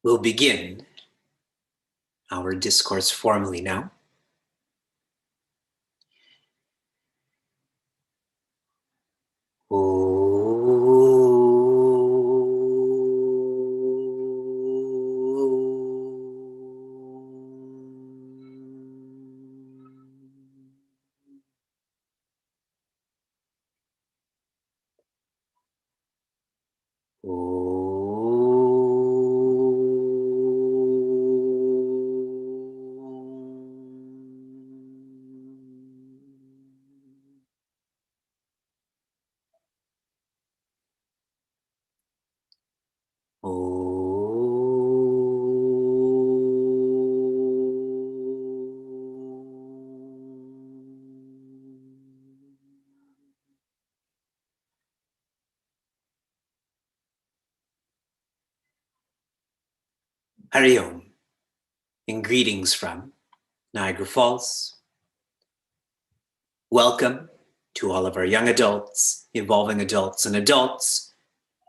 We'll begin our discourse formally now. Hari Om, and greetings from Niagara Falls. Welcome to all of our young adults, evolving adults, and adults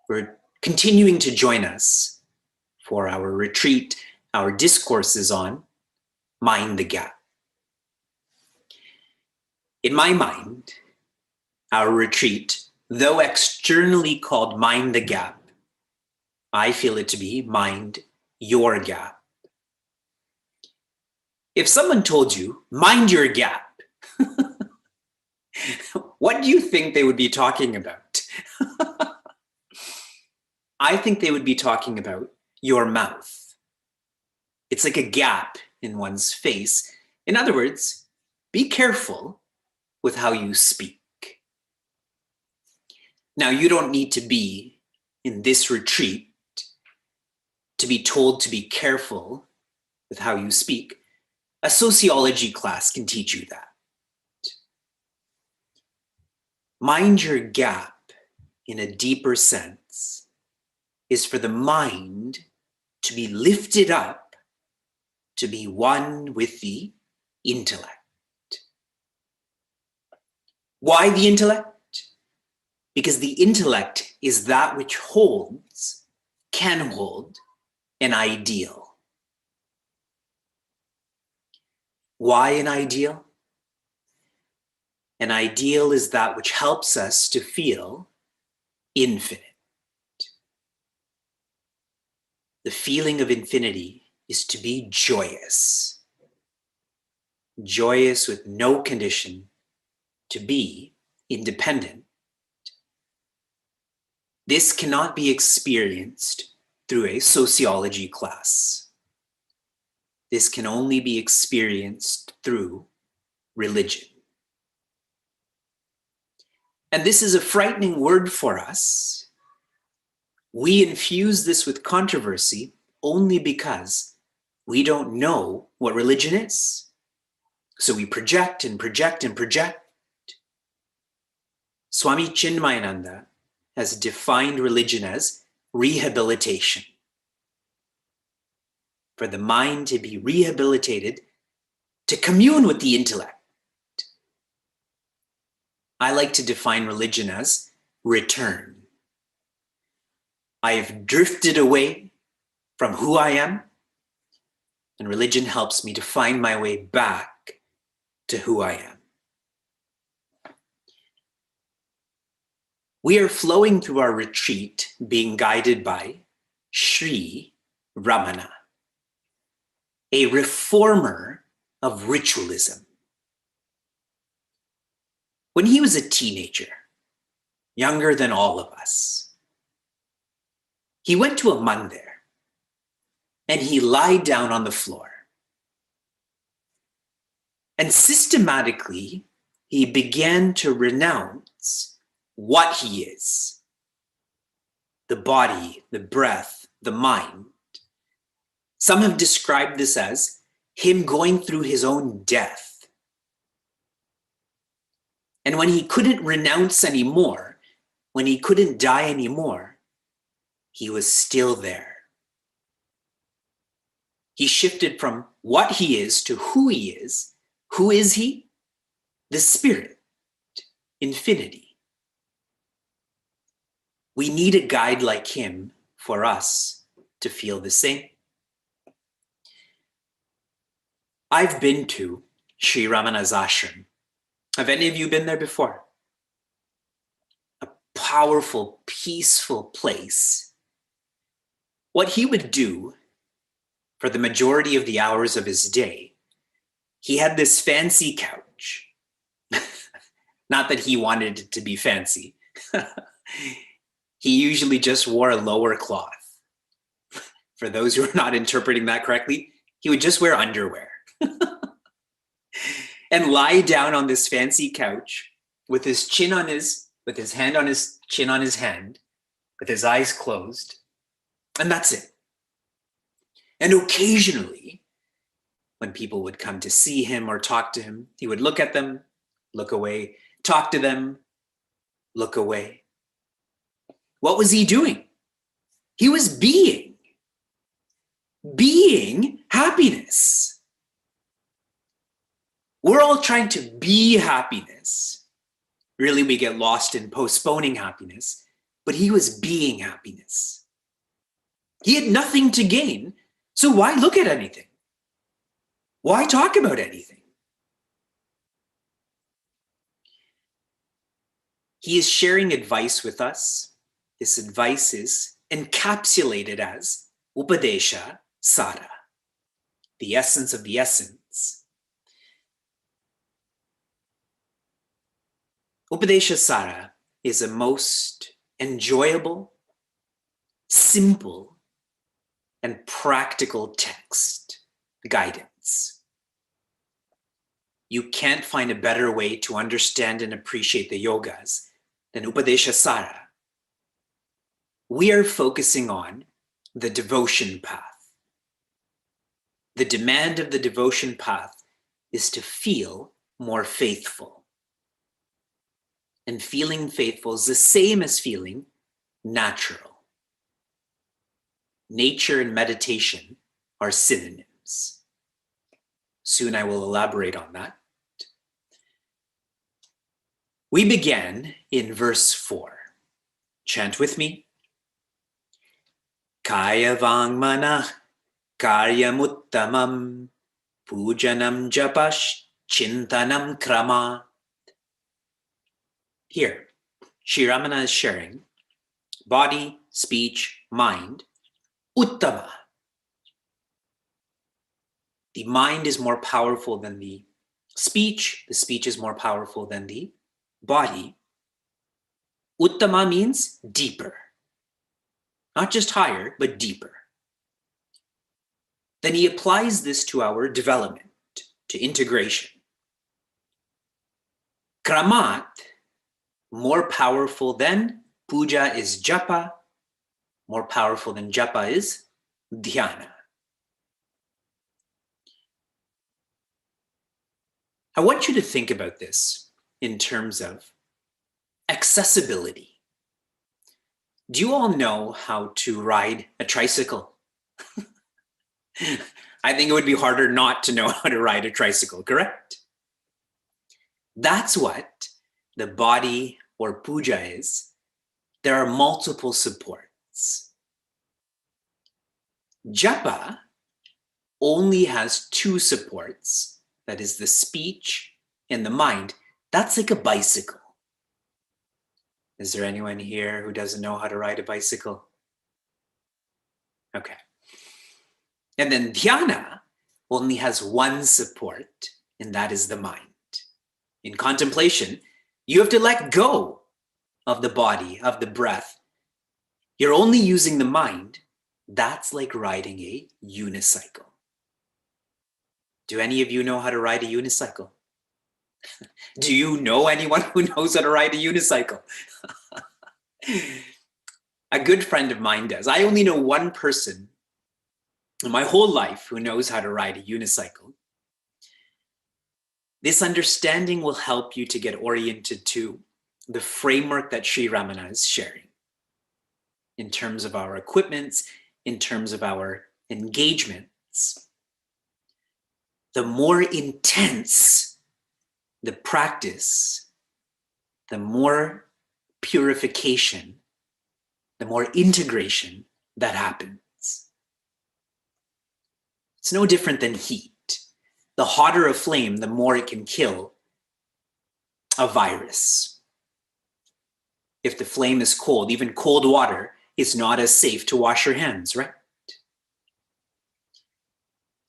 who are continuing to join us for our retreat, our discourses on Mind the Gap. In my mind, our retreat, though externally called Mind the Gap, I feel it to be Mind Your Gap. If someone told you, mind your gap, what do you think they would be talking about? I think they would be talking about your mouth. It's like a gap in one's face. In other words, be careful with how you speak. Now, you don't need to be in this retreat to be told to be careful with how you speak. A sociology class can teach you that. Mind your gap in a deeper sense is for the mind to be lifted up to be one with the intellect. Why the intellect? Because the intellect is that which holds, can hold, an ideal. Why an ideal? An ideal is that which helps us to feel infinite. The feeling of infinity is to be joyous. Joyous with no condition, to be independent. This cannot be experienced through a sociology class. This can only be experienced through religion. And this is a frightening word for us. We infuse this with controversy only because we don't know what religion is. So we project and project and project. Swami Chinmayananda has defined religion as rehabilitation. For the mind to be rehabilitated, to commune with the intellect. I like to define religion as return. I have drifted away from who I am, and religion helps me to find my way back to who I am. We are flowing through our retreat being guided by Sri Ramana, a reformer of ritualism. When he was a teenager, younger than all of us, he went to a mandir and he lied down on the floor. And systematically, he began to renounce what he is: the body, the breath, the mind. Some have described this as him going through his own death. And when he couldn't renounce anymore, when he couldn't die anymore, he was still there. He shifted from what he is to who he is. Who is he? The spirit, infinity. We need a guide like him for us to feel the same. I've been to Sri Ramana's ashram. Have any of you been there before? A powerful, peaceful place. What he would do for the majority of the hours of his day, he had this fancy couch. Not that he wanted it to be fancy. He usually just wore a lower cloth. For those who are not interpreting that correctly, he would just wear underwear. And lie down on this fancy couch with his hand on his chin on his hand, with his eyes closed, and that's it. And occasionally, when people would come to see him or talk to him, he would look at them, look away, talk to them, look away. What was he doing? He was being happiness. We're all trying to be happiness. Really, we get lost in postponing happiness, but he was being happiness. He had nothing to gain, so why look at anything? Why talk about anything? He is sharing advice with us. This advice is encapsulated as Upadesha Sara, the essence of the essence. Upadesha Sara is a most enjoyable, simple, and practical text guidance. You can't find a better way to understand and appreciate the yogas than Upadesha Sara. We are focusing on the devotion path. The demand of the devotion path is to feel more faithful. And feeling faithful is the same as feeling natural. Nature and meditation are synonyms. Soon I will elaborate on that. We began in verse 4. Chant with me. Kaya vangmana karyamuttamam pujanam japash chintanam krama. Here, Sri Ramana is sharing body, speech, mind, uttama. The mind is more powerful than the speech is more powerful than the body. Uttama means deeper, not just higher, but deeper. Then he applies this to our development, to integration. Kramat, more powerful than puja is japa, more powerful than japa is dhyana. I want you to think about this in terms of accessibility. Do you all know how to ride a tricycle? I think it would be harder not to know how to ride a tricycle, correct? That's what the body or puja is. There are multiple supports. Japa only has two supports, that is the speech and the mind. That's like a bicycle. Is there anyone here who doesn't know how to ride a bicycle? Okay. And then dhyana only has one support, and that is the mind. In contemplation, you have to let go of the body, of the breath. You're only using the mind. That's like riding a unicycle. Do any of you know how to ride a unicycle? Do you know anyone who knows how to ride a unicycle? A good friend of mine does. I only know one person in my whole life who knows how to ride a unicycle. This understanding will help you to get oriented to the framework that Sri Ramana is sharing in terms of our equipments, in terms of our engagements. The more intense the practice, the more purification, the more integration that happens. It's no different than heat. the hotter a flame, the more it can kill a virus. If the flame is cold, even cold water is not as safe to wash your hands, right?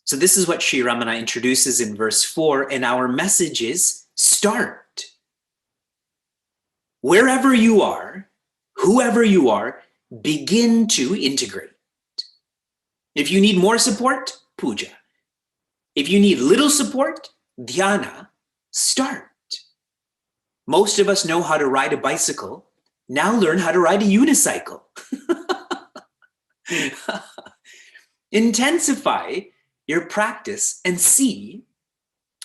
So this is what Sri Ramana introduces in verse 4, and our message is start. Wherever you are, whoever you are, begin to integrate. If you need more support, puja. If you need little support, dhyana, start. Most of us know how to ride a bicycle. Now learn how to ride a unicycle. Intensify your practice and see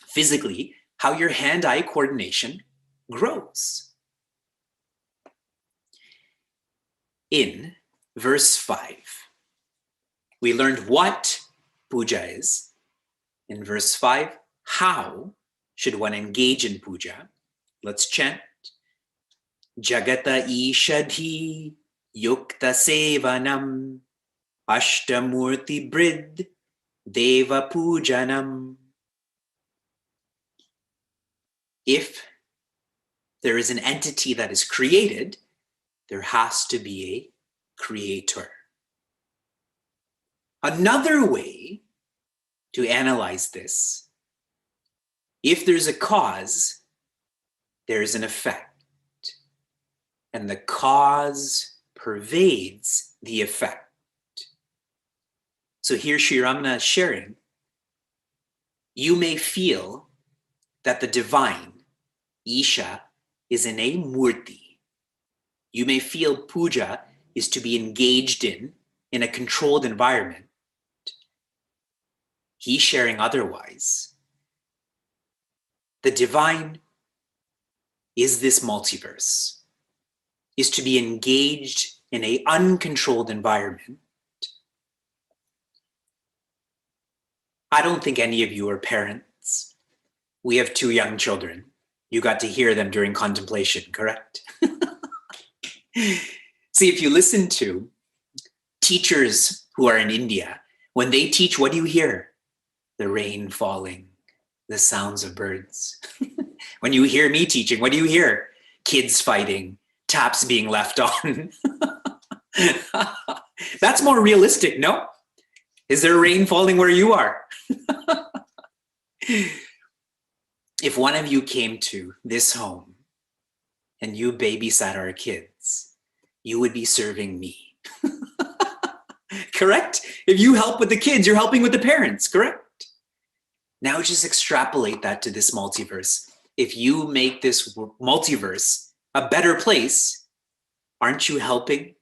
physically how your hand-eye coordination grows. In verse 5, we learned what puja is. In verse 5, how should one engage in puja? Let's chant. Jagata ishadhi yukta sevanam ashtamurti brid deva pujanam. If there is an entity that is created, there has to be a creator. Another way to analyze this, if there's a cause, there's an effect. And the cause pervades the effect. So here Sri Ramana is sharing, you may feel that the divine, Isha, is in a murti. You may feel puja is to be engaged in a controlled environment. He's sharing otherwise. The divine is this multiverse, is to be engaged in an uncontrolled environment. I don't think any of you are parents. We have 2 young children. You got to hear them during contemplation, correct? See, if you listen to teachers who are in India, when they teach, what do you hear? The rain falling, the sounds of birds. When you hear me teaching, what do you hear? Kids fighting, taps being left on. That's more realistic, no? Is there rain falling where you are? If one of you came to this home and you babysat our kids, you would be serving me. Correct? If you help with the kids, you're helping with the parents, correct? Now just extrapolate that to this multiverse. If you make this multiverse a better place, aren't you helping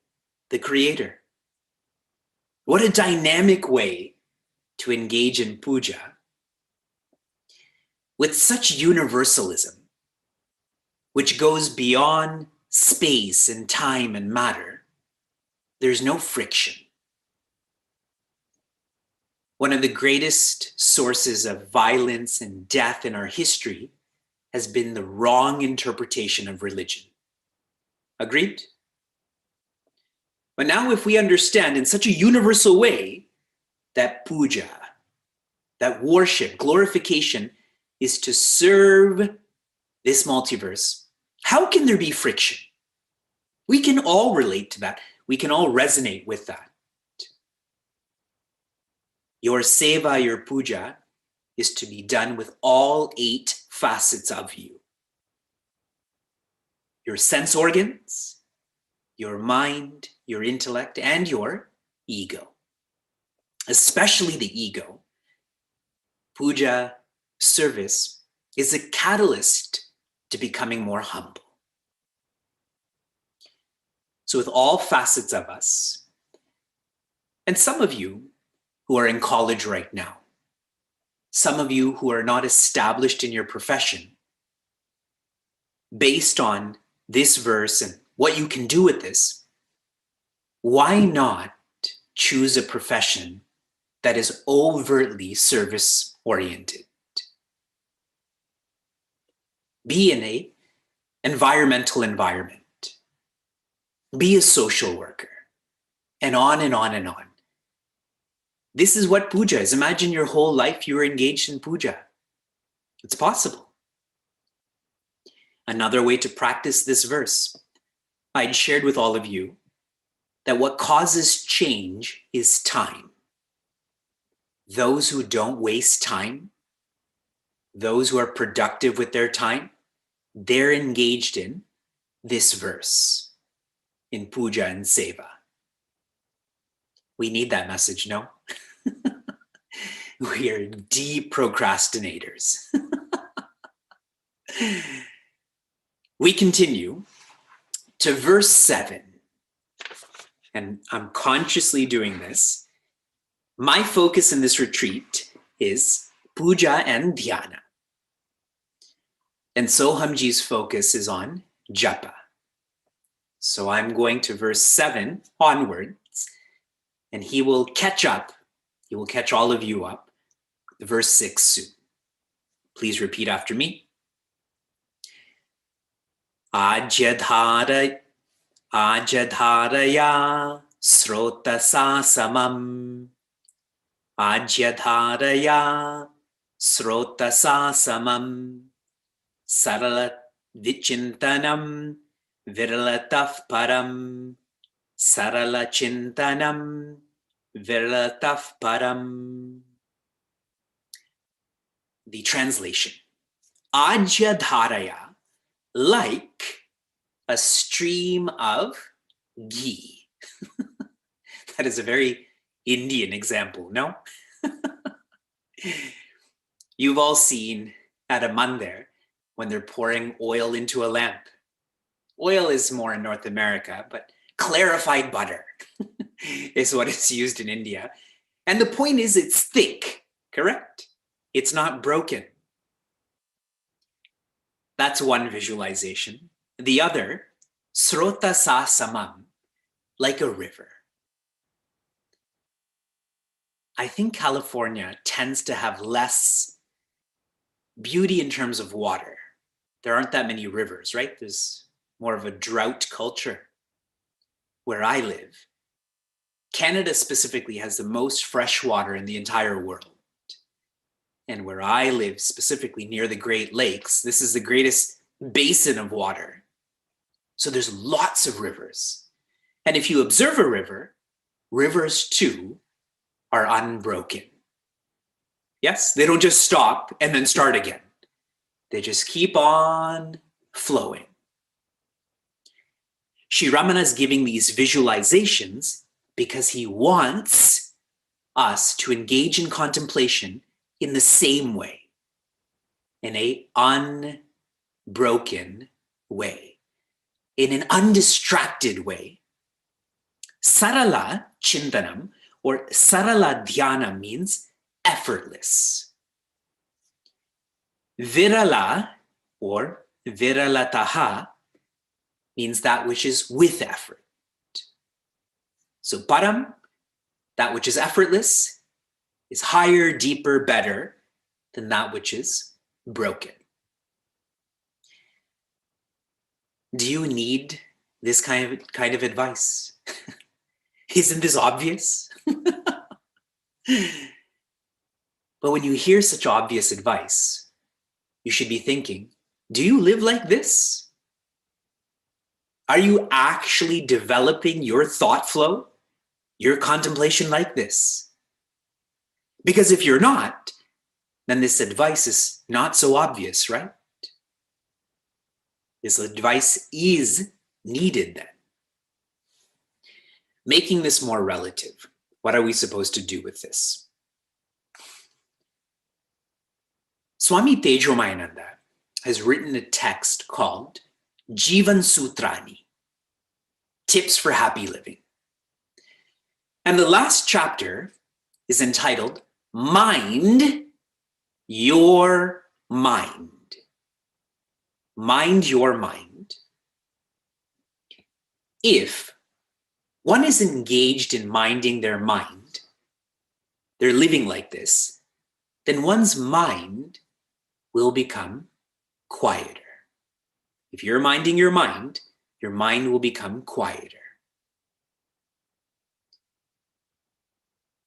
the creator? What a dynamic way to engage in puja. With such universalism, which goes beyond space and time and matter, there's no friction. One of the greatest sources of violence and death in our history has been the wrong interpretation of religion. Agreed? But now if we understand in such a universal way that puja, that worship, glorification is to serve this multiverse, how can there be friction? We can all relate to that. We can all resonate with that. Your seva, your puja, is to be done with all 8 facets of you. Your sense organs, your mind, your intellect, and your ego. Especially the ego. Puja, service, is a catalyst to becoming more humble. So with all facets of us, and some of you who are in college right now, some of you who are not established in your profession, based on this verse and what you can do with this, why not choose a profession that is overtly service-oriented? Be in an environmental environment. Be a social worker, and on and on and on. This is what puja is. Imagine your whole life you were engaged in puja. It's possible. Another way to practice this verse, I'd shared with all of you that what causes change is time. Those who don't waste time, those who are productive with their time, they're engaged in this verse, in puja and seva. We need that message, no? We are deep procrastinators. We continue to verse 7. And I'm consciously doing this. My focus in this retreat is puja and dhyana. And Sohamji's focus is on japa. So I'm going to verse 7 onwards, and he will catch up. He will catch all of you up. Verse 6 soon. Please repeat after me. Ajyadharaya srotasa samam. Ajyadharaya srotasa samam. Sarala vichintanam viralataf param. Sarala chintanam viralataf param. The translation. Ajyadharaya, like a stream of ghee. That is a very Indian example, no? You've all seen at a mandir when they're pouring oil into a lamp. Oil is more in North America, but clarified butter is what is used in India. And the point is it's thick, correct? It's not broken. That's one visualization. The other, srota sa samam, like a river. I think California tends to have less beauty in terms of water. There aren't that many rivers, right? There's more of a drought culture. Where I live, Canada specifically has the most fresh water in the entire world. And where I live, specifically near the Great Lakes, this is the greatest basin of water. So there's lots of rivers. And if you observe a river, rivers too are unbroken. Yes, they don't just stop and then start again. They just keep on flowing. Sri Ramana is giving these visualizations because he wants us to engage in contemplation in the same way, in an unbroken way, in an undistracted way. Sarala chintanam or sarala dhyana means effortless. Virala or viralataha means that which is with effort. So param, that which is effortless, is higher, deeper, better than that which is broken. Do you need this kind of advice? Isn't this obvious? But when you hear such obvious advice, you should be thinking, do you live like this? Are you actually developing your thought flow, your contemplation like this? Because if you're not, then this advice is not so obvious, right? This advice is needed then. Making this more relative, what are we supposed to do with this? Swami Tejomayananda has written a text called Jivan Sutrani, Tips for Happy Living. And the last chapter is entitled Mind Your Mind. Mind your mind. If one is engaged in minding their mind, they're living like this, then one's mind will become quieter. If you're minding your mind will become quieter.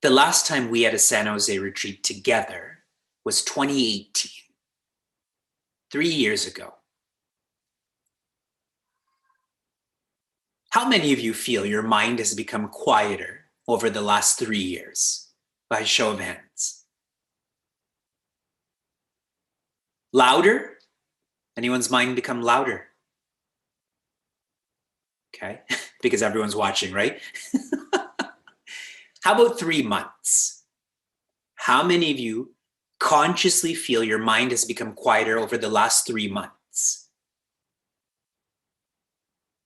The last time we had a San Jose retreat together was 2018. 3 years ago? How many of you feel your mind has become quieter over the last 3 years? By show of hands. Louder? Anyone's mind become louder? Okay, because everyone's watching, right? How about 3 months? How many of you consciously feel your mind has become quieter over the last 3 months?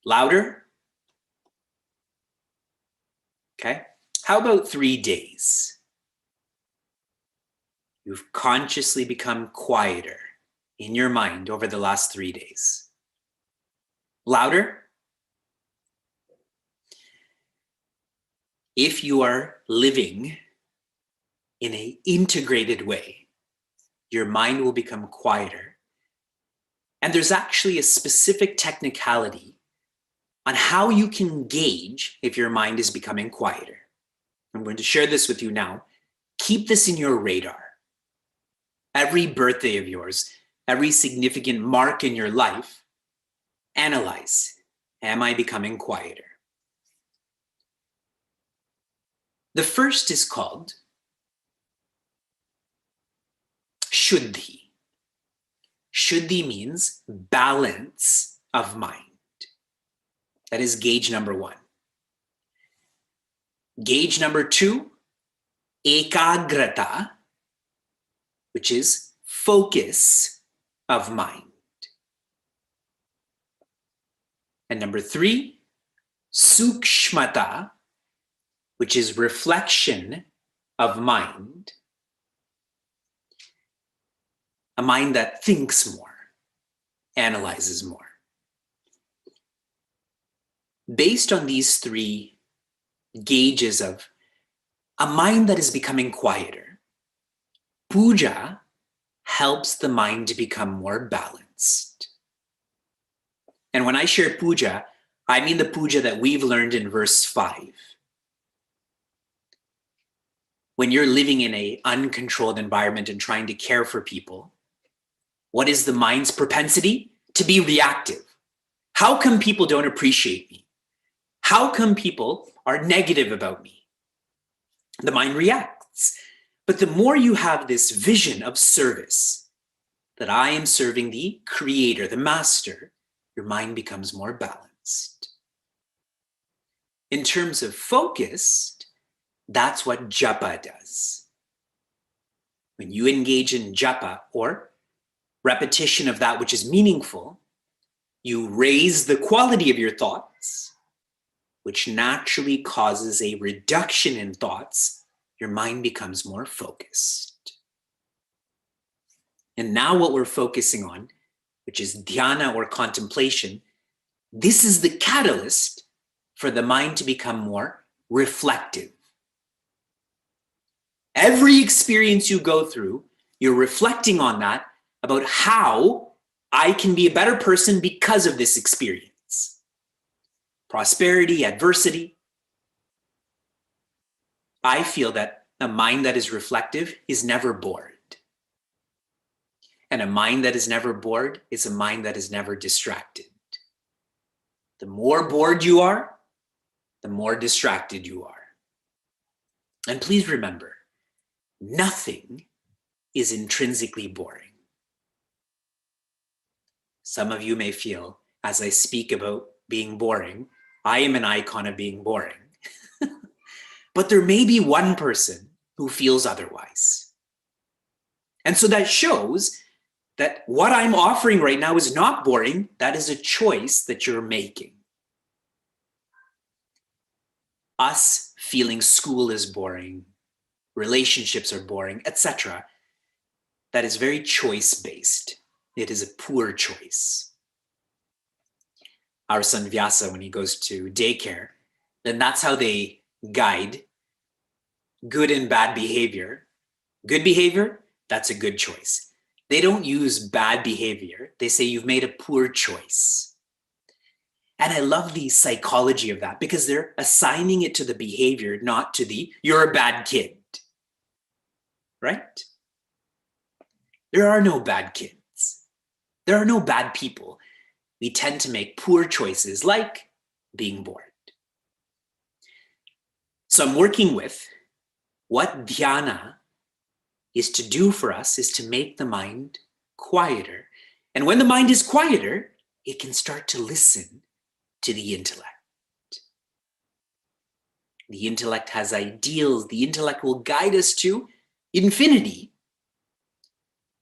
Louder? Okay. How about 3 days? You've consciously become quieter in your mind over the last 3 days. Louder? If you are living in an integrated way, your mind will become quieter. And there's actually a specific technicality on how you can gauge if your mind is becoming quieter. I'm going to share this with you now. Keep this in your radar. Every birthday of yours, every significant mark in your life, analyze, am I becoming quieter? The first is called Shuddhi. Shuddhi means balance of mind. That is gauge number 1. Gauge number 2, Ekagrata, which is focus of mind. And number 3, Sukshmata, which is reflection of mind. A mind that thinks more, analyzes more. Based on these 3 gauges of a mind that is becoming quieter, puja helps the mind to become more balanced. And when I share puja, I mean the puja that we've learned in verse 5. When you're living in an uncontrolled environment and trying to care for people, what is the mind's propensity? To be reactive. How come people don't appreciate me? How come people are negative about me? The mind reacts. But the more you have this vision of service, that I am serving the creator, the master, your mind becomes more balanced. In terms of focused, that's what japa does. When you engage in japa, or repetition of that which is meaningful, you raise the quality of your thoughts, which naturally causes a reduction in thoughts. Your mind becomes more focused. And now what we're focusing on, which is dhyana or contemplation, this is the catalyst for the mind to become more reflective. Every experience you go through, you're reflecting on that, about how I can be a better person because of this experience. Prosperity, adversity. I feel that a mind that is reflective is never bored. And a mind that is never bored is a mind that is never distracted. The more bored you are, the more distracted you are. And please remember, nothing is intrinsically boring. Some of you may feel, as I speak about being boring, I am an icon of being boring. But there may be one person who feels otherwise. And so that shows that what I'm offering right now is not boring. That is a choice that you're making. Us feeling school is boring, relationships are boring, etc. That is very choice-based. It is a poor choice. Our son Vyasa, when he goes to daycare, then that's how they guide good and bad behavior. Good behavior, that's a good choice. They don't use bad behavior. They say you've made a poor choice. And I love the psychology of that because they're assigning it to the behavior, not to the, you're a bad kid, right? There are no bad kids. There are no bad people. We tend to make poor choices, like being bored. So I'm working with what dhyana is to do for us is to make the mind quieter. And when the mind is quieter, it can start to listen to the intellect. The intellect has ideals. The intellect will guide us to infinity.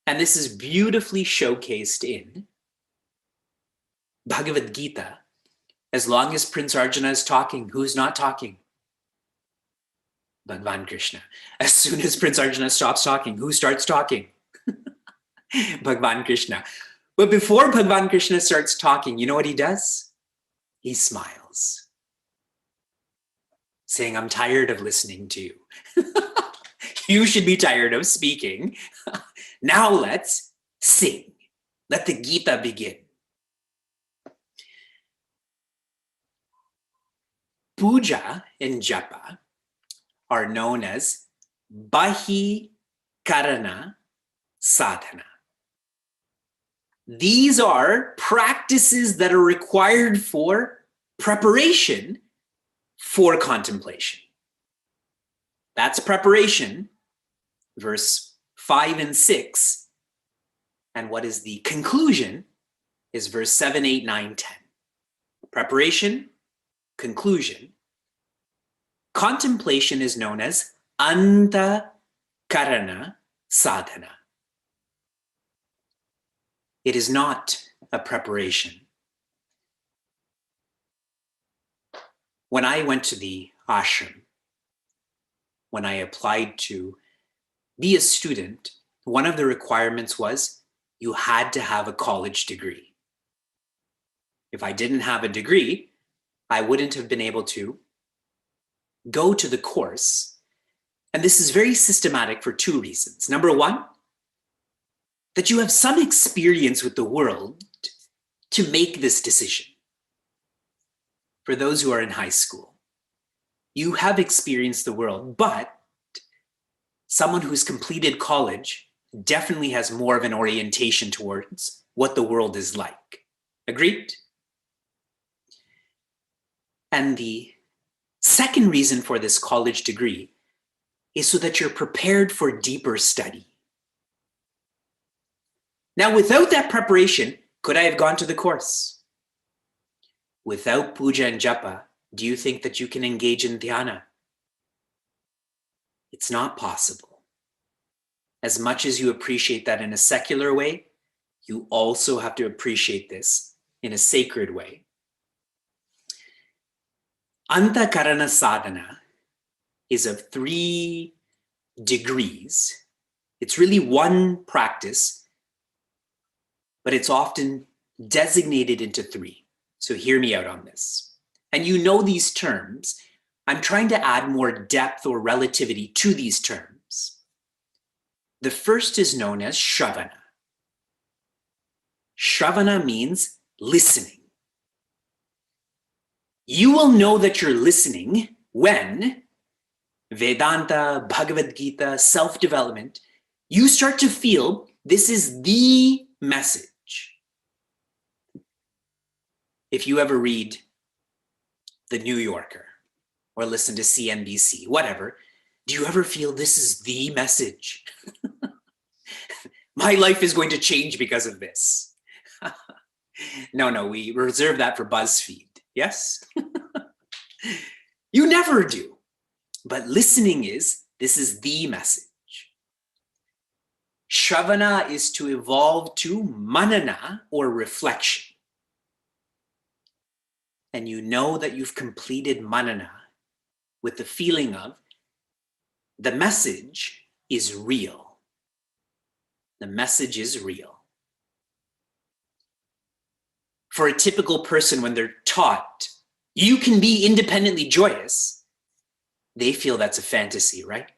And this is beautifully showcased in Bhagavad Gita. As long as Prince Arjuna is talking, who's not talking? Bhagavan Krishna. As soon as Prince Arjuna stops talking, who starts talking? Bhagavan Krishna. But before Bhagavan Krishna starts talking, you know what he does? He smiles, saying, I'm tired of listening to you. You should be tired of speaking. Now let's sing. Let the Gita begin. Puja and japa are known as Bahi Karana Sadhana. These are practices that are required for preparation for contemplation. That's preparation, verse 5 and 6. And what is the conclusion is verse 7, 8, 9, 10. Preparation, conclusion. Contemplation is known as Anta Karana Sadhana. It is not a preparation. When I went to the ashram, when I applied to be a student, one of the requirements was you had to have a college degree. If I didn't have a degree, I wouldn't have been able to go to the course. And this is very systematic for two reasons. Number one, that you have some experience with the world to make this decision. For those who are in high school, you have experienced the world, but someone who's completed college definitely has more of an orientation towards what the world is like. Agreed? And the second reason for this college degree is so that you're prepared for deeper study. Now, without that preparation, could I have gone to the course? Without puja and japa, do you think that you can engage in dhyana? It's not possible. As much as you appreciate that in a secular way, you also have to appreciate this in a sacred way. Antakarana sadhana is of 3 degrees. It's really one practice, but it's often designated into 3. So hear me out on this. And you know these terms. I'm trying to add more depth or relativity to these terms. The first is known as shravana. Shravana means listening. You will know that you're listening when Vedanta, Bhagavad Gita, self-development, you start to feel this is the message. If you ever read The New Yorker or listen to CNBC, whatever, do you ever feel this is the message? My life is going to change because of this. No, we reserve that for BuzzFeed. Yes? You never do. But listening is, this is the message. Shravana is to evolve to manana or reflection. And you know that you've completed manana with the feeling of the message is real. The message is real. For a typical person, when they're taught, you can be independently joyous, they feel that's a fantasy, right?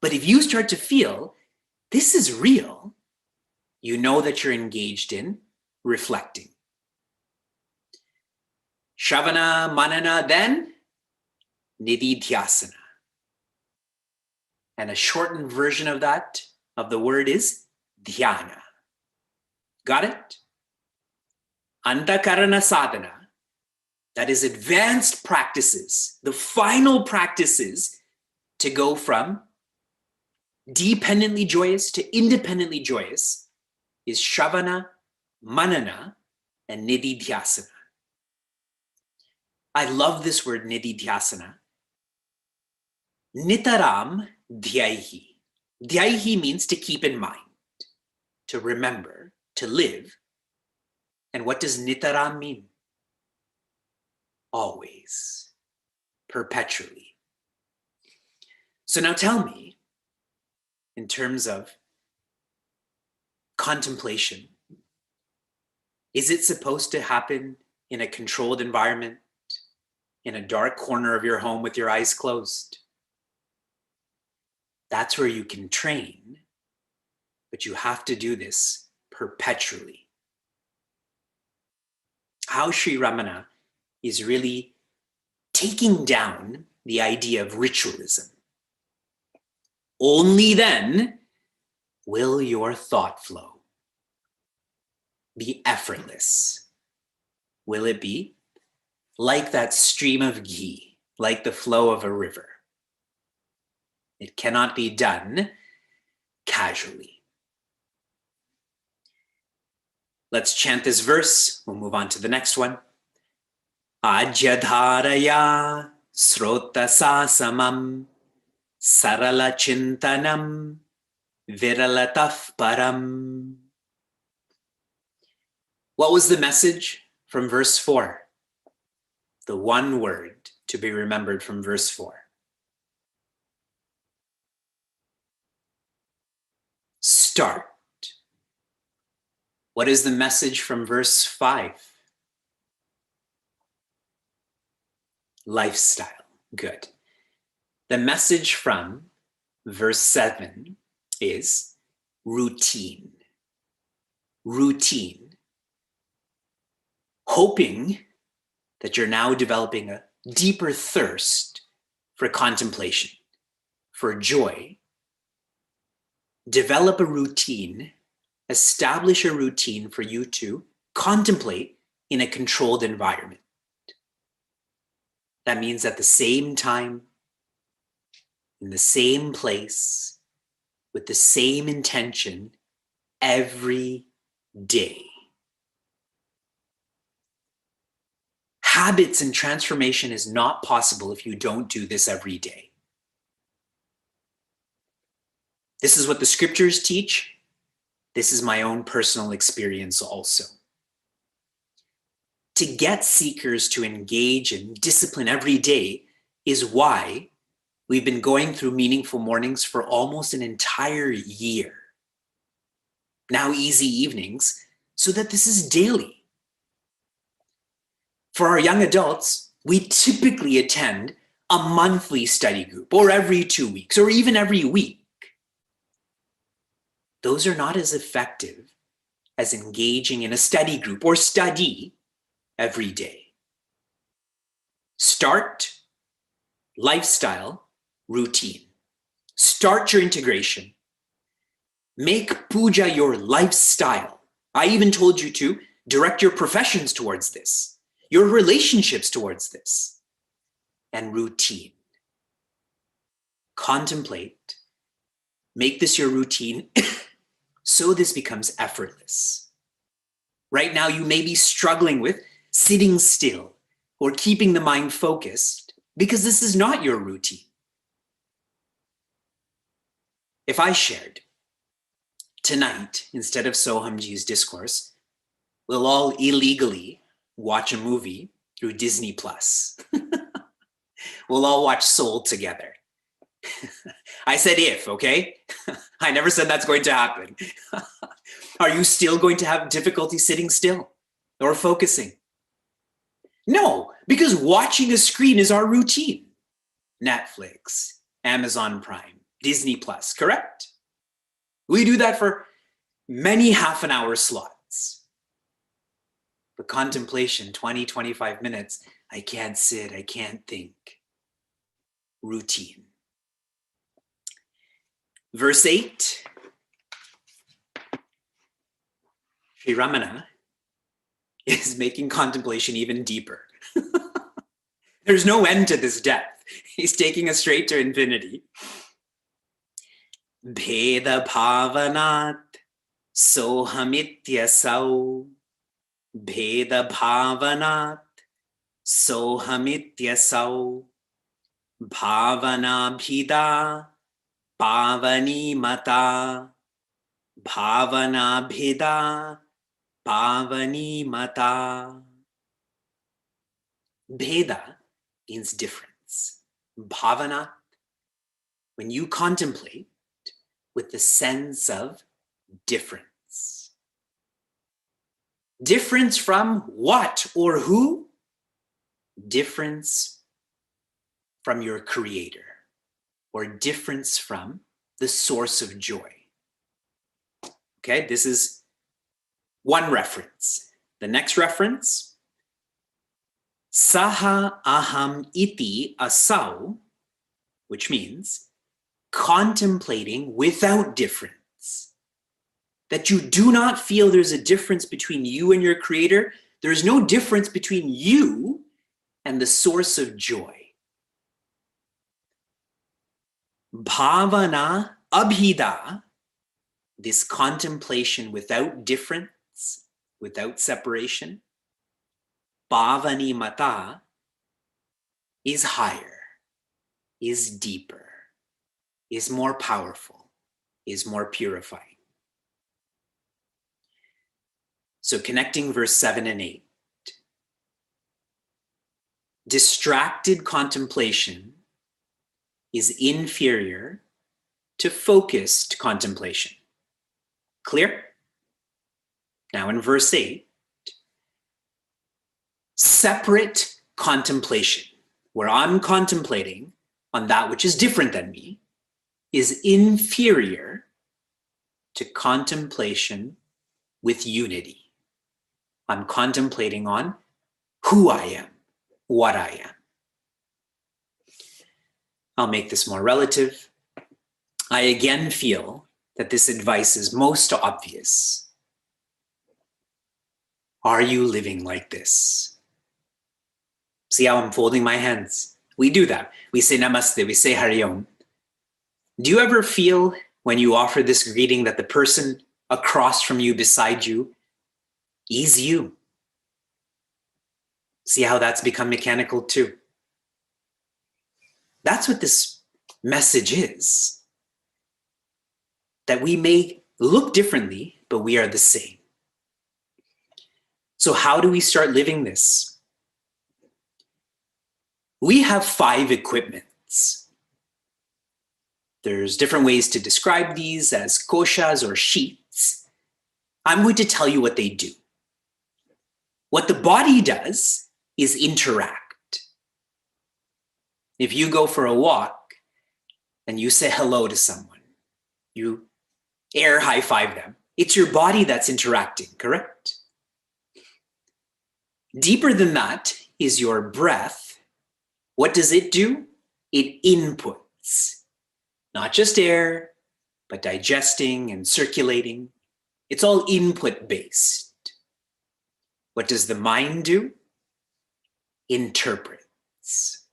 But if you start to feel this is real, you know that you're engaged in reflecting. Shravana, manana, then nididhyasana. And a shortened version of that, of the word is dhyana. Got it? Antakarana sadhana, that is advanced practices, the final practices to go from dependently joyous to independently joyous, is Shravana, Manana, and Nididhyasana. I love this word Nididhyasana. Nitaram Dhyaihi. Dhyaihi means to keep in mind, to remember, to live. And what does Nitaram mean? Always, perpetually. So now tell me, in terms of contemplation, is it supposed to happen in a controlled environment, in a dark corner of your home with your eyes closed? That's where you can train, but you have to do this perpetually. How Sri Ramana is really taking down the idea of ritualism. Only then will your thought flow be effortless. Will it be like that stream of ghee, like the flow of a river? It cannot be done casually. Let's chant this verse. We'll move on to the next one. Ajyadharaya srotasa samam sarala chintanam viralataf param. What was the message from verse 4? The one word to be remembered from verse 4. Start. What is the message from verse 5? Lifestyle. Good. The message from verse 7 is routine. Routine. Hoping that you're now developing a deeper thirst for contemplation, for joy. Develop a routine, establish a routine for you to contemplate in a controlled environment. That means at the same time, in the same place, with the same intention, every day. Habits and transformation is not possible if you don't do this every day. This is what the scriptures teach. This is my own personal experience also. To get seekers to engage in discipline every day is why we've been going through Meaningful Mornings for almost an entire year. Now Easy Evenings, so that this is daily. For our young adults, we typically attend a monthly study group, or every 2 weeks, or even every week. Those are not as effective as engaging in a study group or study every day. Start, lifestyle, routine. Start your integration. Make puja your lifestyle. I even told you to direct your professions towards this, your relationships towards this, and routine. Contemplate. Make this your routine so this becomes effortless. Right now, you may be struggling with sitting still or keeping the mind focused because this is not your routine. If I shared tonight, instead of Sohamji's Discourse, we'll all illegally watch a movie through Disney Plus. We'll all watch Soul together. I said if, okay? I never said that's going to happen. Are you still going to have difficulty sitting still or focusing? No, because watching a screen is our routine. Netflix, Amazon Prime, Disney Plus, correct? We do that for many half-an-hour slots. But contemplation, 20, 25 minutes, I can't sit, I can't think. Routine. Verse 8. Sri Ramana is making contemplation even deeper. There's no end to this depth. He's taking us straight to infinity. Bheda bhavanat sohamityasau. Bheda bhavanat sohamityasau. Bhavana bhida pavani mata. Bhavana bhida pavani mata. Bheda means difference. Bhavana, when you contemplate with the sense of difference. Difference from what or who? Difference from your creator, or difference from the source of joy. Okay, this is one reference. The next reference, saha aham iti asau, which means contemplating without difference. That you do not feel there's a difference between you and your creator. There is no difference between you and the source of joy. Bhavana abhida, this contemplation without difference, without separation. Bhavani mata is higher, is deeper, is more powerful, is more purifying. So connecting verse 7 and 8. Distracted contemplation is inferior to focused contemplation. Clear? Now in verse 8, separate contemplation, where I'm contemplating on that which is different than me, is inferior to contemplation with unity. I'm contemplating on who I am, what I am. I'll make this more relative. I again feel that this advice is most obvious. Are you living like this? See how I'm folding my hands? We do that. We say namaste, we say Hari Om. Do you ever feel when you offer this greeting that the person across from you, beside you, is you? See how that's become mechanical too? That's what this message is. That we may look differently, but we are the same. So how do we start living this? We have 5 equipments. There's different ways to describe these as koshas or sheets. I'm going to tell you what they do. What the body does is interact. If you go for a walk and you say hello to someone, you air high five them, it's your body that's interacting, correct? Deeper than that is your breath. What does it do? It inputs, not just air, but digesting and circulating. It's all input based. What does the mind do? Interprets.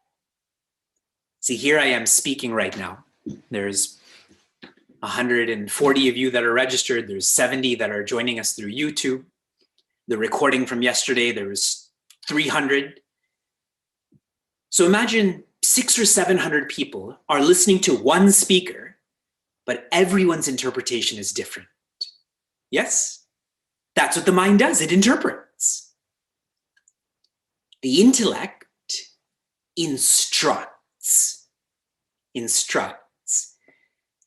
See, here I am speaking right now. There's 140 of you that are registered. There's 70 that are joining us through YouTube. The recording from yesterday, there was 300. So imagine 600 or 700 people are listening to one speaker, but everyone's interpretation is different. Yes? That's what the mind does. It interprets. The intellect instructs.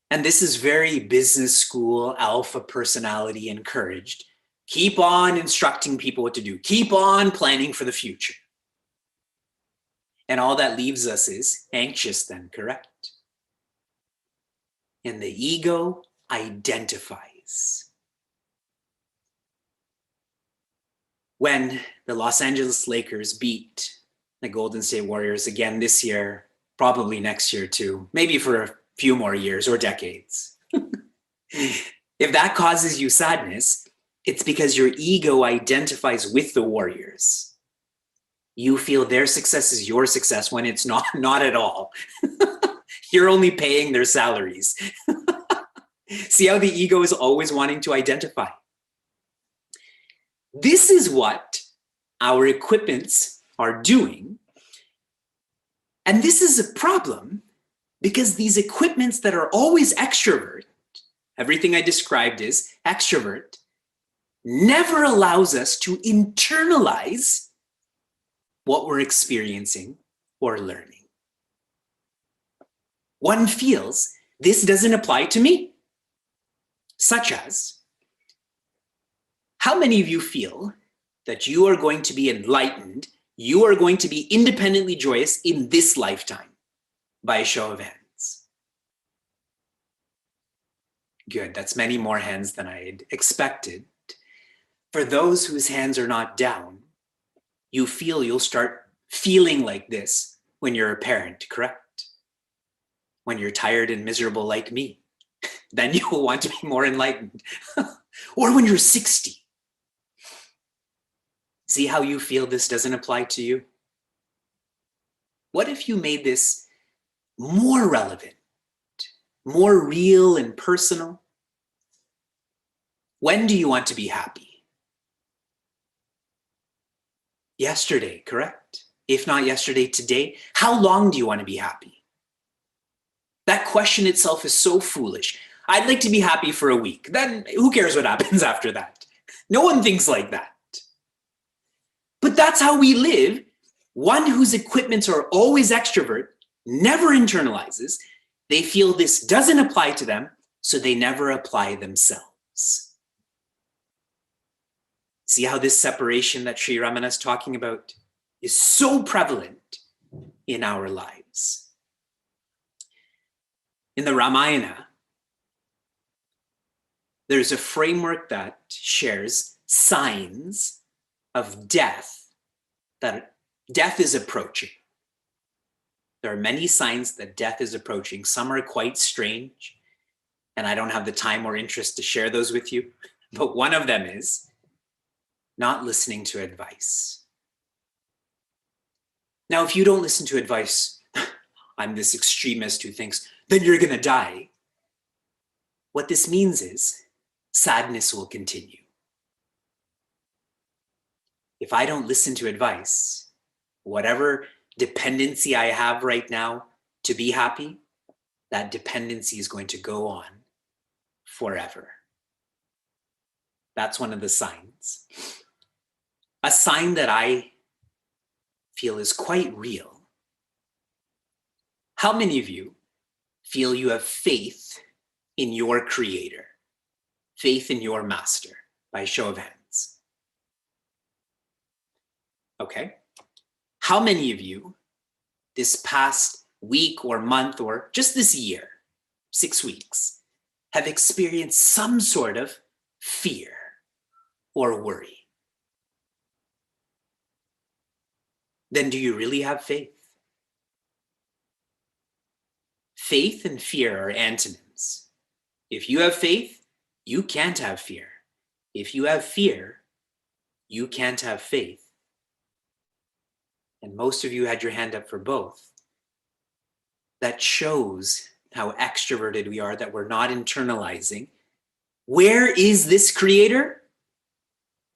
And this is very business school, alpha personality encouraged. Keep on instructing people what to do. Keep on planning for the future. And all that leaves us is anxious then, correct? And the ego identifies. When the Los Angeles Lakers beat the Golden State Warriors again this year, probably next year too, maybe for a few more years or decades. If that causes you sadness, It's because your ego identifies with the warriors. You feel their success is your success when it's not at all. You're only paying their salaries. See how the ego is always wanting to identify. This is what our equipments are doing. And this is a problem because these equipments that are always extrovert, everything I described is extrovert, never allows us to internalize what we're experiencing or learning. One feels this doesn't apply to me. Such as, how many of you feel that you are going to be enlightened, you are going to be independently joyous in this lifetime? By a show of hands. Good, that's many more hands than I had expected. For those whose hands are not down, you feel you'll start feeling like this when you're a parent, correct? When you're tired and miserable like me, then you will want to be more enlightened. Or when you're 60. See how you feel this doesn't apply to you? What if you made this more relevant, more real and personal? When do you want to be happy? Yesterday, correct? If not yesterday, today. How long do you want to be happy? That question itself is so foolish. I'd like to be happy for a week. Then who cares what happens after that? No one thinks like that. But that's how we live. One whose equipments are always extrovert, never internalizes. They feel this doesn't apply to them, so they never apply themselves. See how this separation that Sri Ramana is talking about is so prevalent in our lives. In the Ramayana, there's a framework that shares signs of death, that death is approaching. There are many signs that death is approaching. Some are quite strange, and I don't have the time or interest to share those with you. But one of them is not listening to advice. Now, if you don't listen to advice, I'm this extremist who thinks, then you're going to die. What this means is sadness will continue. If I don't listen to advice, whatever dependency I have right now to be happy, that dependency is going to go on forever. That's one of the signs. A sign that I feel is quite real. How many of you feel you have faith in your creator, faith in your master, by show of hands? Okay. How many of you this past week or month or just this year, 6 weeks, have experienced some sort of fear or worry? Then do you really have faith? Faith and fear are antonyms. If you have faith, you can't have fear. If you have fear, you can't have faith. And most of you had your hand up for both. That shows how extroverted we are, that we're not internalizing. Where is this creator?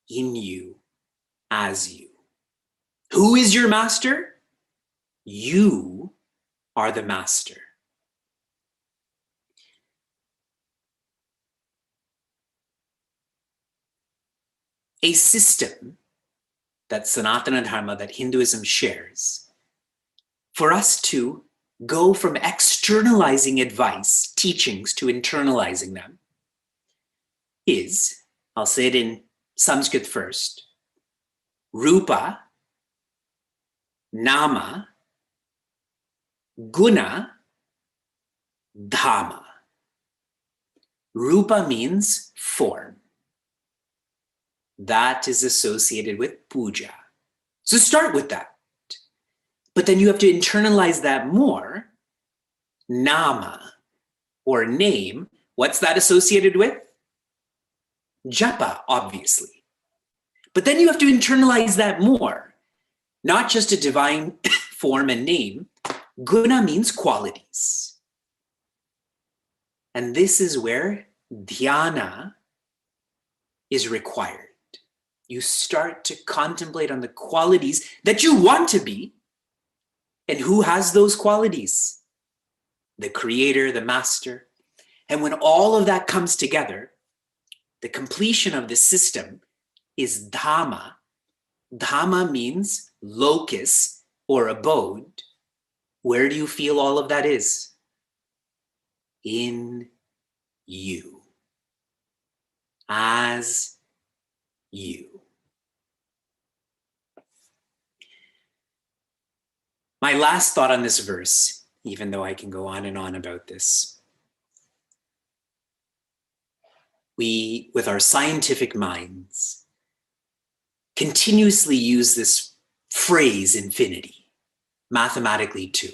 In you, as you. Who is your master? You are the master. A system that Sanatana Dharma, that Hinduism shares, for us to go from externalizing advice, teachings, to internalizing them is, I'll say it in Sanskrit first, Rupa, Nama, Guna, Dhamma. Rupa means form. That is associated with puja. So start with that. But then you have to internalize that more. Nama, or name, what's that associated with? Japa, obviously. But then you have to internalize that more. Not just a divine form and name. Guna means qualities. And this is where dhyana is required. You start to contemplate on the qualities that you want to be. And who has those qualities? The creator, the master. And when all of that comes together, the completion of this system is dhamma. Dhamma means locus or abode. Where do you feel all of that is? In you. As you. My last thought on this verse, even though I can go on and on about this. We, with our scientific minds, continuously use this phrase infinity, mathematically too.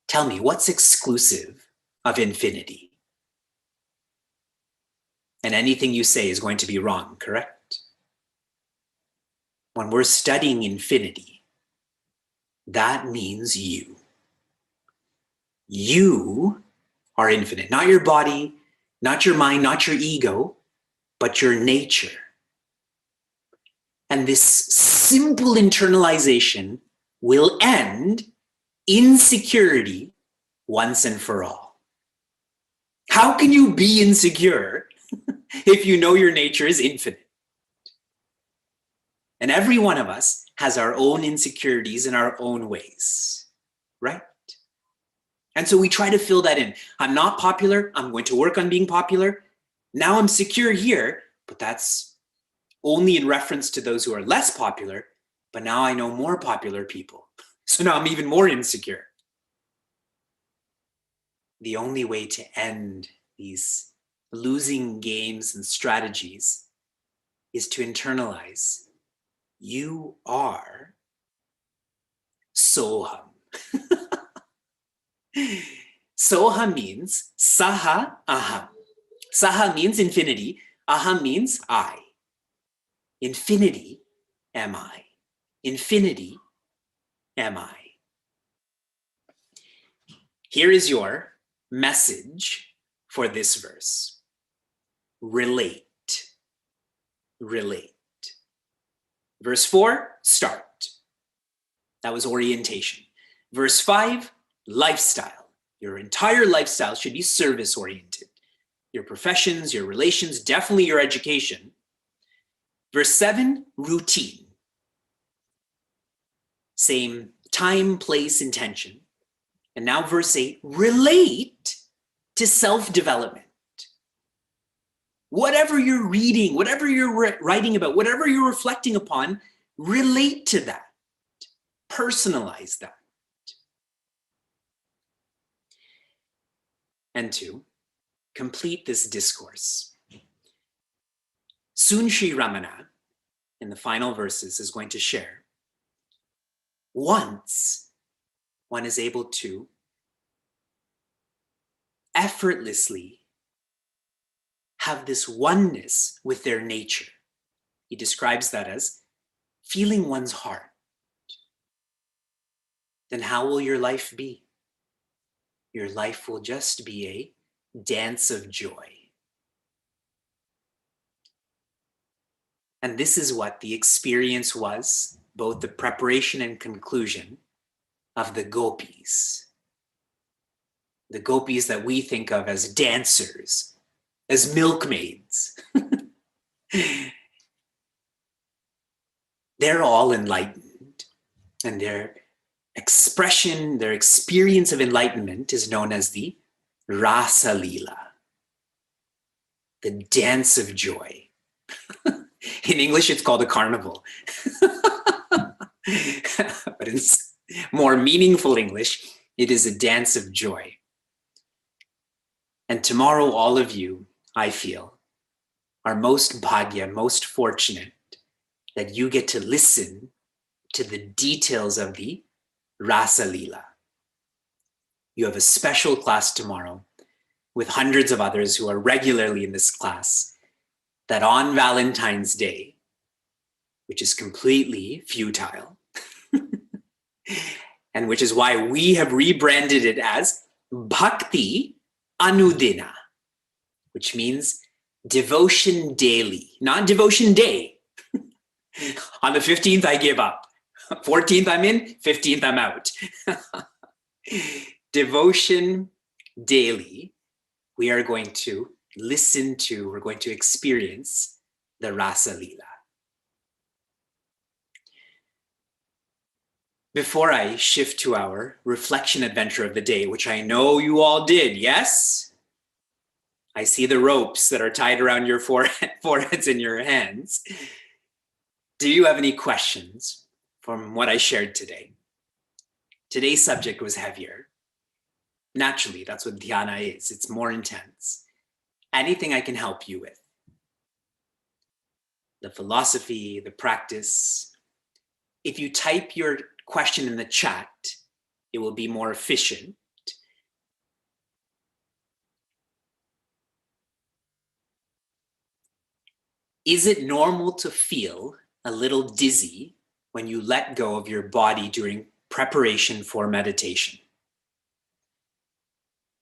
Tell me, what's exclusive of infinity? And anything you say is going to be wrong, correct? When we're studying infinity, that means you. You are infinite, not your body, not your mind, not your ego, but your nature. And this simple internalization will end insecurity once and for all. How can you be insecure if you know your nature is infinite? And every one of us has our own insecurities in our own ways, right? And so we try to fill that in. I'm not popular. I'm going to work on being popular. Now I'm secure here, but that's only in reference to those who are less popular. But now I know more popular people. So now I'm even more insecure. The only way to end these losing games and strategies is to internalize you are Soham. Soha means Saha Aham. Saha means infinity. Aham means I. Infinity am I. Infinity am I. Here is your message for this verse. Relate. Relate. Verse 4, start. That was orientation. Verse 5, lifestyle. Your entire lifestyle should be service-oriented. Your professions, your relations, definitely your education. Verse 7, routine. Same time, place, intention. And now verse 8, relate to self-development. Whatever you're reading, whatever you're writing about, whatever you're reflecting upon, relate to that. Personalize that. And 2, complete this discourse. Soon Sri Ramana, in the final verses, is going to share, once one is able to effortlessly have this oneness with their nature. He describes that as feeling one's heart. Then how will your life be? Your life will just be a dance of joy. And this is what the experience was, both the preparation and conclusion of the gopis. The gopis that we think of as dancers, as milkmaids. They're all enlightened, and their expression, their experience of enlightenment is known as the Rasa Leela, the dance of joy. In English, it's called a carnival. But in more meaningful English, it is a dance of joy. And tomorrow, all of you, I feel, are most bhagya, most fortunate that you get to listen to the details of the Rasa Leela. You have a special class tomorrow with hundreds of others who are regularly in this class. that on Valentine's Day, which is completely futile, and which is why we have rebranded it as Bhakti Anudina, which means devotion daily, not devotion day. On the 15th, I give up. 14th, I'm in. 15th, I'm out. Devotion daily, we are going to listen to, we're going to experience the Rasa Leela. Before I shift to our reflection adventure of the day, which I know you all did, yes? I see the ropes that are tied around your foreheads and your hands. Do you have any questions from what I shared today? Today's subject was heavier. Naturally, that's what dhyana is. It's more intense. Anything I can help you with. The philosophy, the practice. If you type your question in the chat, it will be more efficient. Is it normal to feel a little dizzy when you let go of your body during preparation for meditation?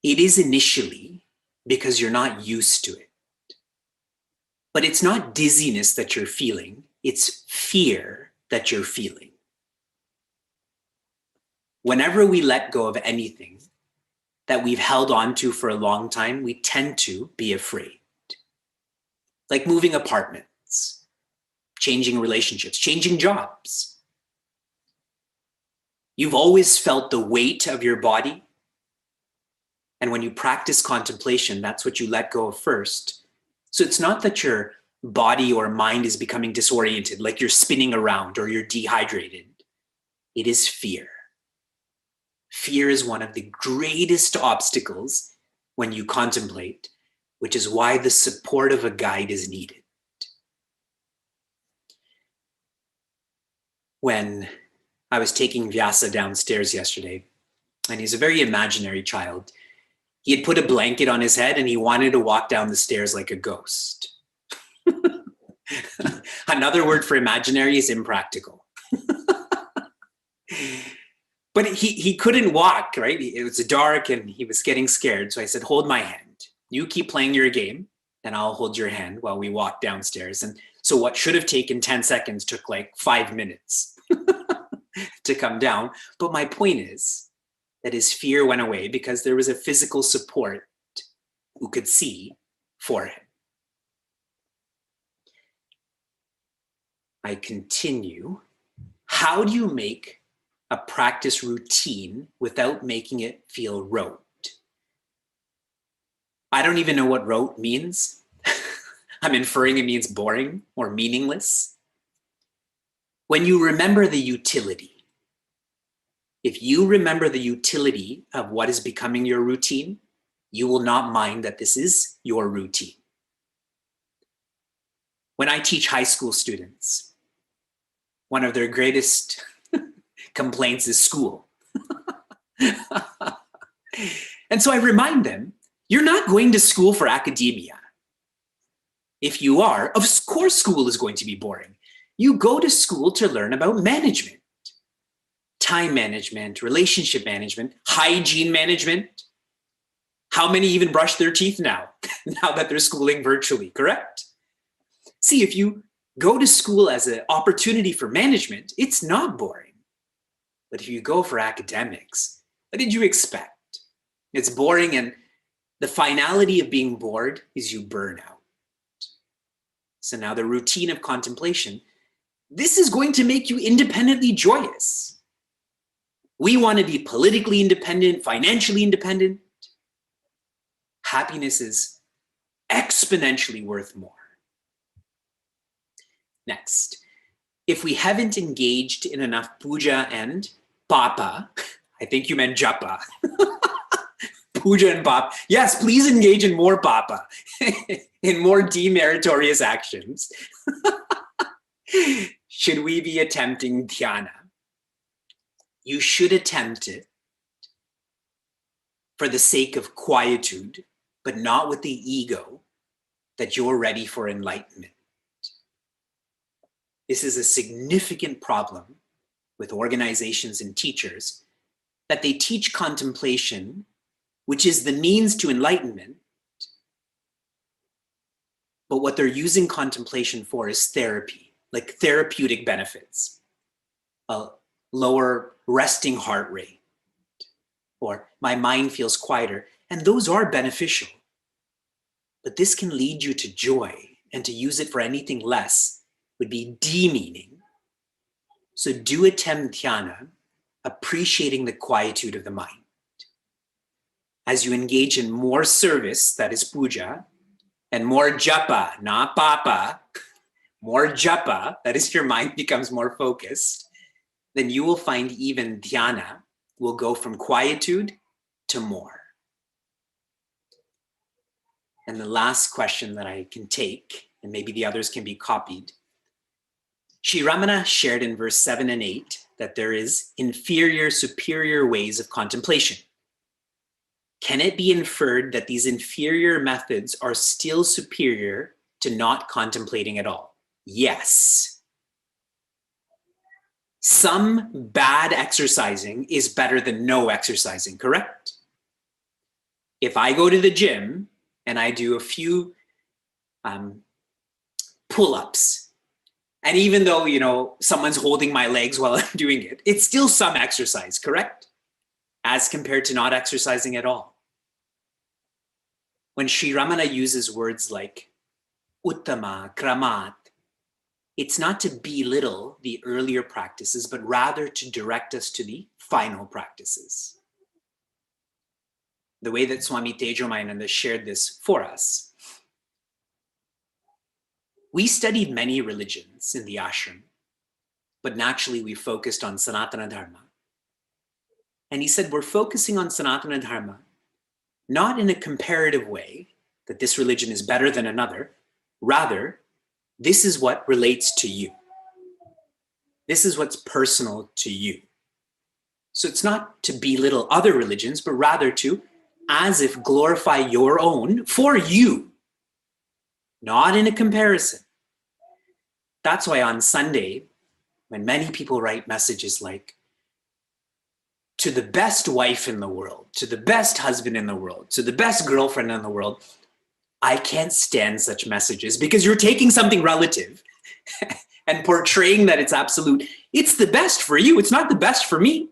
It is initially because you're not used to it. But it's not dizziness that you're feeling, it's fear that you're feeling. Whenever we let go of anything that we've held on to for a long time, we tend to be afraid. Like moving apartments, changing relationships, changing jobs. You've always felt the weight of your body. And when you practice contemplation, that's what you let go of first. So it's not that your body or mind is becoming disoriented, like you're spinning around or you're dehydrated. It is fear. Fear is one of the greatest obstacles when you contemplate, which is why the support of a guide is needed. When I was taking Vyasa downstairs yesterday, and he's a very imaginary child, he had put a blanket on his head and he wanted to walk down the stairs like a ghost. Another word for imaginary is impractical. But he couldn't walk, right? It was dark and he was getting scared. So I said, hold my hand. You keep playing your game and I'll hold your hand while we walk downstairs. And so what should have taken 10 seconds took like 5 minutes to come down. But my point is that his fear went away because there was a physical support who could see for him. I continue. How do you make a practice routine without making it feel rote? I don't even know what rote means. I'm inferring it means boring or meaningless. When you remember the utility, if you remember the utility of what is becoming your routine, you will not mind that this is your routine. When I teach high school students, one of their greatest complaints is school. And so I remind them, you're not going to school for academia. If you are, of course school is going to be boring. You go to school to learn about management, time management, relationship management, hygiene management. How many even brush their teeth now, now that they're schooling virtually, correct? See, if you go to school as an opportunity for management, it's not boring. But if you go for academics, what did you expect? It's boring, and the finality of being bored is you burn out. So now the routine of contemplation, this is going to make you independently joyous. We want to be politically independent, financially independent. Happiness is exponentially worth more. Next, if we haven't engaged in enough puja and papa, I think you meant japa. Puja and papa. Yes, please engage in more papa, in more demeritorious actions. Should we be attempting dhyana? You should attempt it for the sake of quietude, but not with the ego that you're ready for enlightenment. This is a significant problem with organizations and teachers, that they teach contemplation, which is the means to enlightenment, but what they're using contemplation for is therapy, like therapeutic benefits, a lower resting heart rate, or my mind feels quieter. And those are beneficial, but this can lead you to joy, and to use it for anything less would be demeaning. So do attempt dhyana, appreciating the quietude of the mind. As you engage in more service, that is puja, and more japa, not papa, more japa, that is your mind becomes more focused, then you will find even dhyana will go from quietude to more. And the last question that I can take, and maybe the others can be copied. Sri Ramana shared in verse 7 and 8 that there is inferior, superior ways of contemplation. Can it be inferred that these inferior methods are still superior to not contemplating at all? Yes. Some bad exercising is better than no exercising, correct? If I go to the gym and I do a few pull-ups, and even though, someone's holding my legs while I'm doing it, it's still some exercise, correct? As compared to not exercising at all. When Sri Ramana uses words like uttama, kramat, it's not to belittle the earlier practices, but rather to direct us to the final practices. The way that Swami Tejomayananda shared this for us. We studied many religions in the ashram, but naturally we focused on Sanatana Dharma. And he said, we're focusing on Sanatana Dharma, not in a comparative way, that this religion is better than another. Rather, this is what relates to you. This is what's personal to you. So it's not to belittle other religions, but rather to, as if, glorify your own for you, not in a comparison. That's why on Sunday, when many people write messages like, to the best wife in the world, to the best husband in the world, to the best girlfriend in the world, I can't stand such messages, because you're taking something relative and portraying that it's absolute. It's the best for you. It's not the best for me.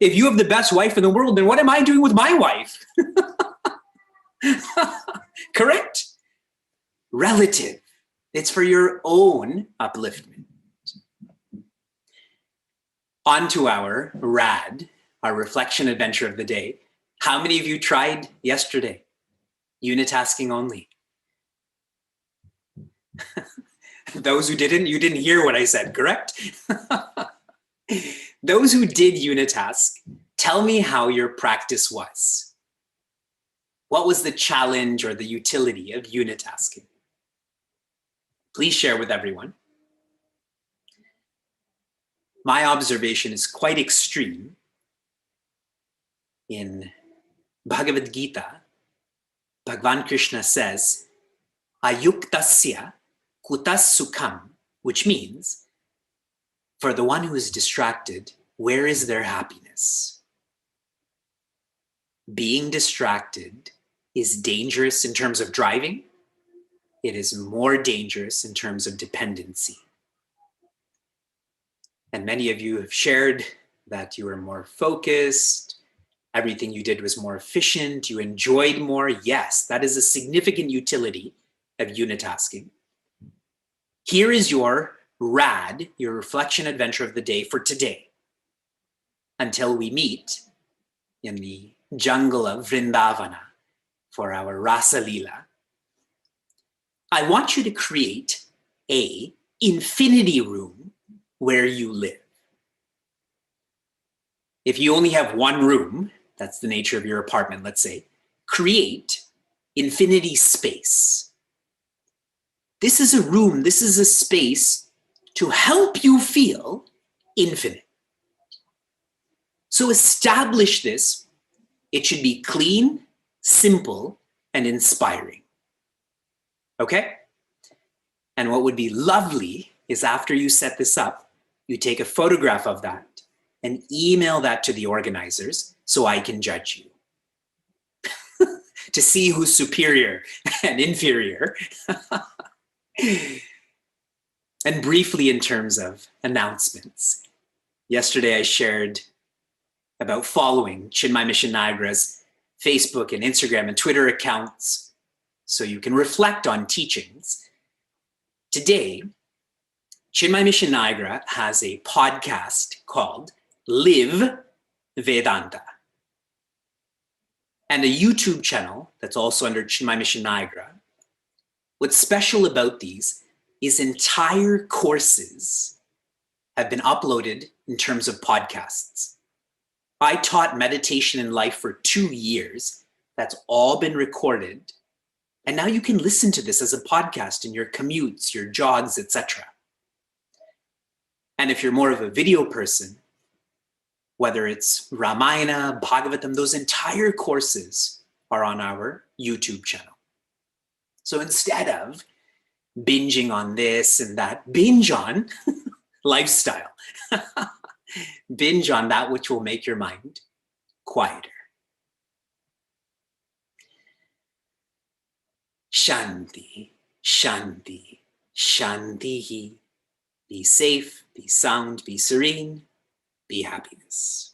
If you have the best wife in the world, then what am I doing with my wife? Correct? Relative. It's for your own upliftment. On to our RAD, our reflection adventure of the day. How many of you tried yesterday? Unitasking only. Those who didn't, you didn't hear what I said, correct? Those who did unitask, tell me how your practice was. What was the challenge or the utility of unitasking? Please share with everyone. My observation is quite extreme. In Bhagavad Gita, Bhagavan Krishna says, ayuktasya kutas sukham, which means, for the one who is distracted, where is their happiness? Being distracted is dangerous in terms of driving. It is more dangerous in terms of dependency. And many of you have shared that you were more focused, everything you did was more efficient, you enjoyed more. Yes, that is a significant utility of unitasking. Here is your RAD, your reflection adventure of the day for today. Until we meet in the jungle of Vrindavana for our Rasa Leela, I want you to create an infinity room where you live. If you only have one room, that's the nature of your apartment, let's say, create infinity space. This is a room, this is a space to help you feel infinite. So establish this. It should be clean, simple, and inspiring. Okay? And what would be lovely is after you set this up, you take a photograph of that and email that to the organizers so I can judge you to see who's superior and inferior. And briefly, in terms of announcements, yesterday I shared about following Chinmay Mission Niagara's Facebook and Instagram and Twitter accounts so you can reflect on teachings. Today, Chinmay Mission Niagara has a podcast called Live Vedanta and a YouTube channel that's also under Chinmay Mission Niagara. What's special about these is entire courses have been uploaded in terms of podcasts. I taught meditation in life for 2 years. That's all been recorded. And now you can listen to this as a podcast in your commutes, your jogs, etc. And if you're more of a video person, whether it's Ramayana, Bhagavatam, those entire courses are on our YouTube channel. So instead of binging on this and that, binge on lifestyle. Binge on that which will make your mind quieter. Shanti, Shanti, Shanti. Be safe, be sound, be serene, be happiness.